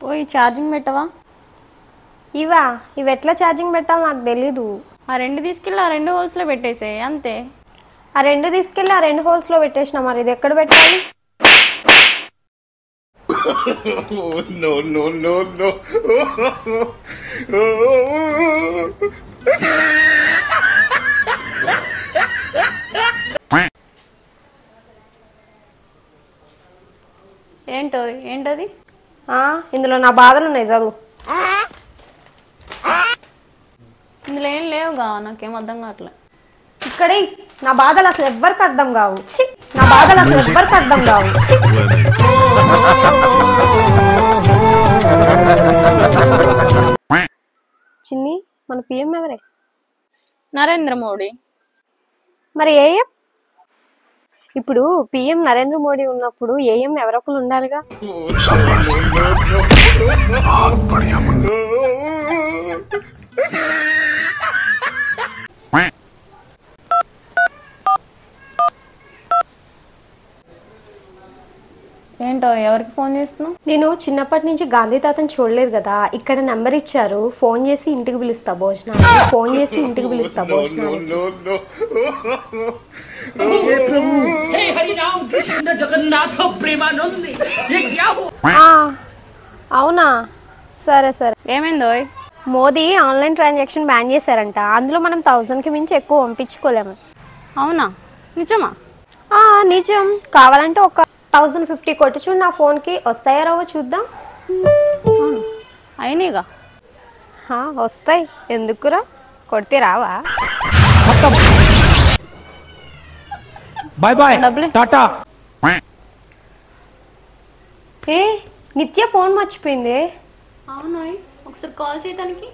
ఓయ్ ఛార్జింగ్ పెట్టవా? ఇవా ఇవి ఎట్లా ఛార్జింగ్ పెట్టాలో నాకు తెలీదు. ఆ రెండు తీసుకెళ్ళి ఆ రెండు హోల్స్ లో పెట్టేసే అంతే. ఆ రెండు తీసుకెళ్ళి ఆ రెండు హోల్స్ లో పెట్టేసిన, మరి ఇది ఎక్కడ పెట్టాలి? No, no, no, no. ఏంటది? ఇందులో నా బాధలు ఉన్నాయి, చదువు. ఇందులో ఏం లేవుగా, నాకేం అర్థం కావట్లే. ఇక్కడే నా బాధలు అసలు ఎవ్వరికి అర్థం కావు. నా బాధలు అసలు ఎవ్వరికి అర్థం కావు. చిన్ని, మన పిఎం ఎవరే? నరేంద్ర మోడీ. మరి ఏఎం? ఇప్పుడు పిఎం నరేంద్ర మోడీ ఉన్నప్పుడు ఏఎం ఎవరొకరు ఉండాలిగా. ఏంటో ఎవరికి ఫోన్ చేస్తున్నావు? నేను చిన్నప్పటి నుంచి గాంధీ తాతని చూడలేదు కదా, ఇక్కడ నెంబర్ ఇచ్చారు, ఫోన్ చేసి ఇంటికి పిలుస్తా భోజనానికి. ఫోన్ చేసి ఇంటికి పిలుస్తా భోజనానికి. అవునా, సరే సరే. ఏమైందో? మోదీ ఆన్లైన్ ట్రాన్సాక్షన్ బ్యాన్ చేశారంట. అందులో మనం 1000కి మించి ఎక్కువ పంపించుకోలేము. అవునా, నిజమా? నిజం. కావాలంటే ఒక 1050 కొట్టి చూడు నా ఫోన్కి, వస్తాయా రావో చూద్దాం. అయినాయిగా. వస్తాయి, ఎందుకురా, కొడితే రావా? Bye bye, Tata. ఏ నిత్య ఫోన్ మర్చిపోయింది. అవును, ఒకసారి కాల్ చేయడానికి.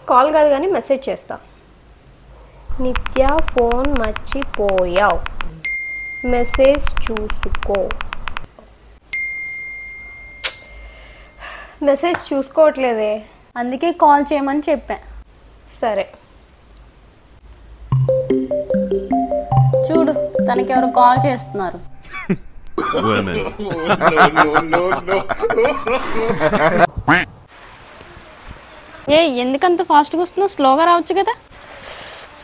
కాల్ కాదు కానీ మెసేజ్ చేస్తా. నిత్య ఫోన్ మర్చిపోయావు, మెసేజ్ చూసుకో. మెసేజ్ చూసుకోవట్లేదే, అందుకే కాల్ చేయమని చెప్పా. సరే చూడు, తనకి ఎవరు కాల్ చేస్తున్నారు. ఎందుకంత ఫాస్ట్గా వస్తున్నావు? స్లోగా రావచ్చు కదా.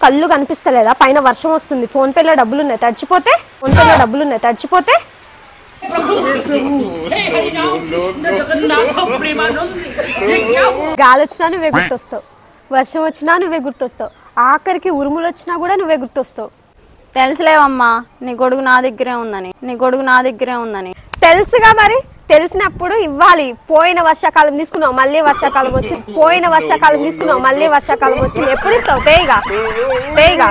కళ్ళు కనిపిస్తలేదా? పైన వర్షం వస్తుంది, ఫోన్ పేలో డబ్బులున్నాయి తడిచిపోతే. గాలి వచ్చినా నువ్వే గుర్తొస్తావు, వర్షం వచ్చినా నువ్వే గుర్తొస్తావు, ఆఖరికి ఉరుములు వచ్చినా కూడా నువ్వే గుర్తొస్తావు. తెలుసులేవమ్మా, నీ గొడుగు నా దగ్గరే ఉందని. తెలుసుగా, మరి తెలిసినప్పుడు ఇవ్వాలి. పోయిన వర్షాకాలం తీసుకున్నావు, మళ్ళీ వర్షాకాలం వచ్చింది. ఎప్పుడు ఇస్తావు? తేయిగా